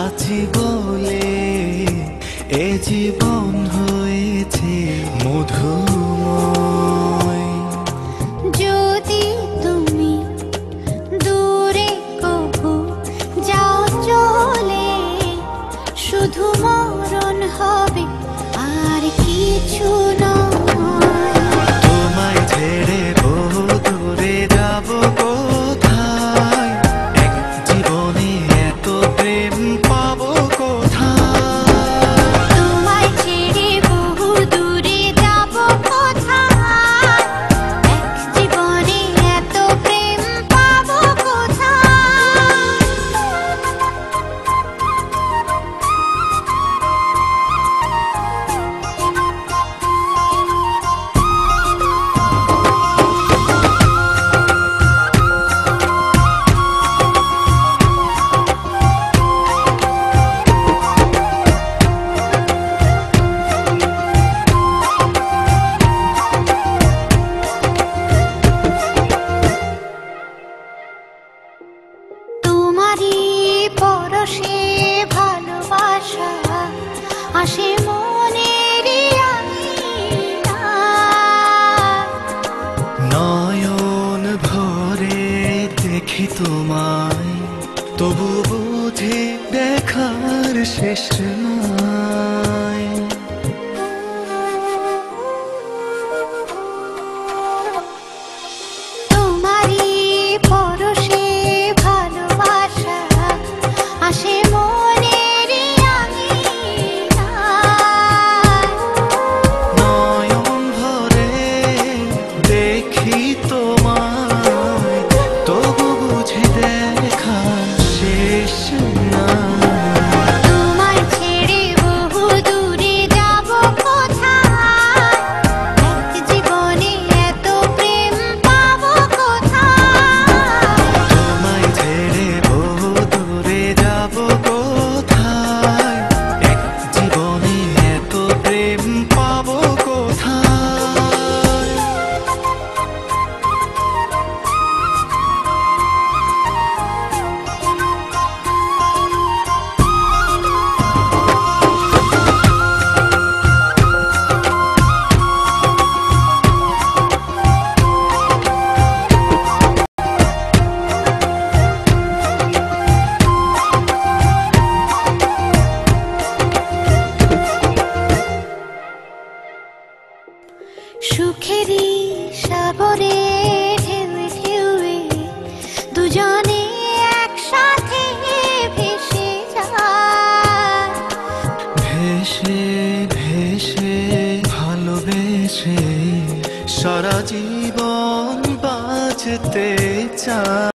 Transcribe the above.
আছি বলে এ জীবন হয়েছে মধুময়। যদি তুমি দূরে কভু যাও চলে, শুধু মরণ হবে আর কিছু নয়। তোমায় ছেড়ে বহু দূরে যাব কোথায়, এক জীবনে এত প্রেম পাবো কোথায়। তোমায় ছেড়ে বহু দূরে যাব কোথায়, এক জীবনে এত প্রেম পাবো কোথায়। তোমারই পরশে ভালোবাসা আসে মনের আঙিনায়। নয়ন ভরে দেখি তোমায়, তবু বুঝি দেখার শেষ নাই। তোমারই পরশে ভালোবাসা আসে মনের আঙিনায়। নয়ন ভরে দেখি তোমায়, তবু বুঝি দেখা শেষ নাই। তোমায় ছেড়ে বহু দূরে যাব কোথায়, এক জীবনে এত প্রেম পাবো কোথায়। তোমায় ছেড়ে বহু দূরে যাব কোথায়, এক জীবনে এত প্রেম পাবো কোথায়। সুখেরই সাগরে ঢেউয়ে ঢেউয়ে দুজনে একসাথে ভেসে যায়। ভেসে ভেসে ভালোবেসে সারা জীবন বাঁচতে চাই।